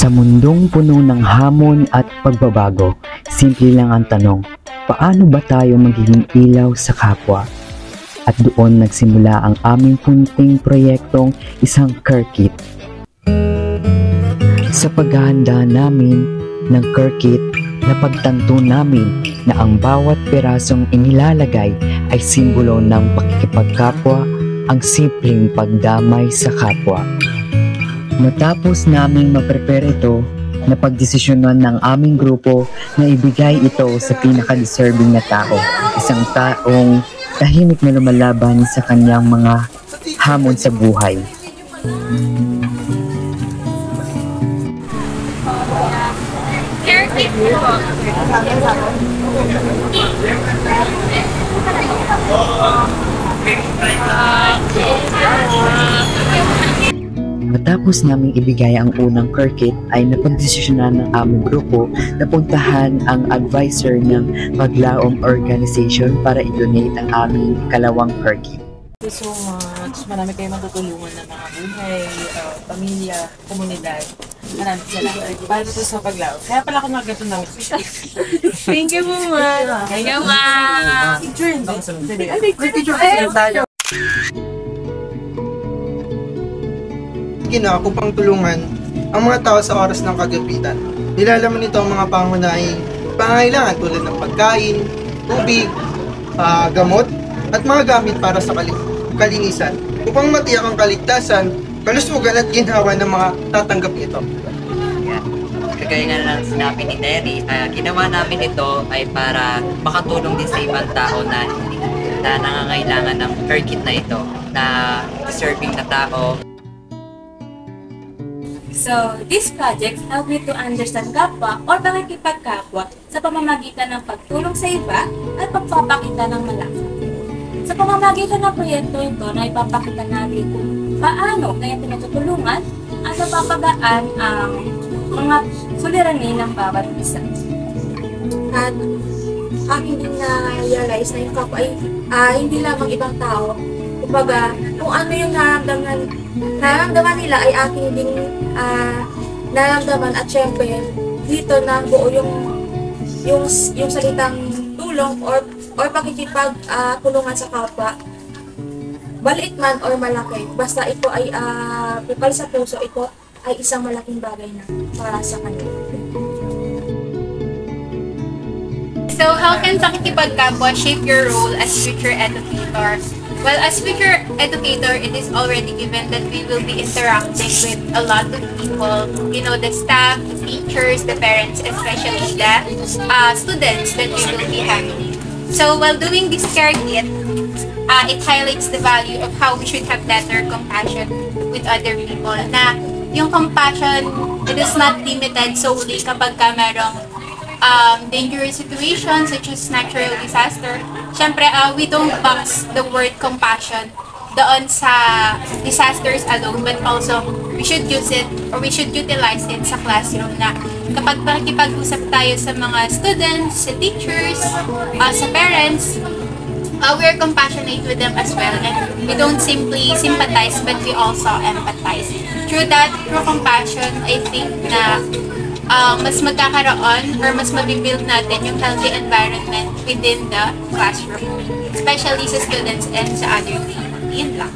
Sa mundong puno ng hamon at pagbabago, simple lang ang tanong, paano ba tayo magiging ilaw sa kapwa? At doon nagsimula ang aming punting proyektong isang care kit. Sa paghahanda namin ng care kit, napagtanto namin na ang bawat pirasong inilalagay ay simbolo ng pakikipagkapwa, ang simpleng pagdamay sa kapwa. Matapos naming ma-prepare ito, napagdesisyonan ng aming grupo na ibigay ito sa pinaka-deserving na tao, isang taong tahimik na lumalaban sa kanyang mga hamon sa buhay. Matapos naming ibigay ang unang care kit ay napagdesisyonan ng aming grupo na puntahan ang advisor ng Paglaom Organization para i-donate ang aming ikalawang care kit. Thank you so much. Marami kayong matutulungan ng mga buhay, pamilya, komunidad. Maraming salamat. Para ito sa Paglaom. Kaya pala ako nagato ng Thank you po, ma. Thank you, ma. Ginawa upang tulungan ang mga tao sa oras ng kagapitan. Nilalaman nito ang mga pangunahing pangangailangan tulad ng pagkain, tubig, gamot, at mga gamit para sa kalinisan upang matiyak ang kaligtasan, kalusugan at ginhawa ng mga tatanggap nito. Kagaya nga lang sinabi ni Terry, ginawa namin ito ay para makatulong din sa ibang tao na nangangailangan ng care kit na ito, na deserving na tao. So, this project helped me to understand kapwa or pakikipagkapwa sa pamamagitan ng pagtulong sa iba at pagpapakita ng malasakit. Sa pamamagitan ng proyekto ito na ipapakita natin kung paano kaya pinatutulungan at napapagaan ang mga suliranin ng bawat isa. At aking din na-realize na yung kapwa ay hindi lamang ibang tao. Kumbaga, kung ano yung nararamdaman nila ay aking din nararamdaman, at syempre dito na buo yung salitang tulong or pakikipagtulungan sa kapwa, maliit man or malaki, basta ito ay bukal sa puso, ito ay isang malaking bagay na para sa kanila. So, how can pakikipagkapwa shape your role as future educator? Well, as future educator, it is already given that we will be interacting with a lot of people, the staff, the teachers, the parents, especially the students that we will be handling. So, while doing this care kit, it highlights the value of how we should have better compassion with other people. Na yung compassion, it is not limited solely kapag ka merong dangerous situations such as natural disaster. Siyempre, we don't box the word compassion doon sa disasters alone, but also we should use it or we should utilize it sa classroom, na kapag pakikipag-usap tayo sa mga students, sa teachers, sa parents, we are compassionate with them as well, and we don't simply sympathize but we also empathize. Through that, through compassion, I think na mas magkakaroon or mas mabibuild natin yung healthy environment within the classroom, especially sa students and sa other team. Yun lang.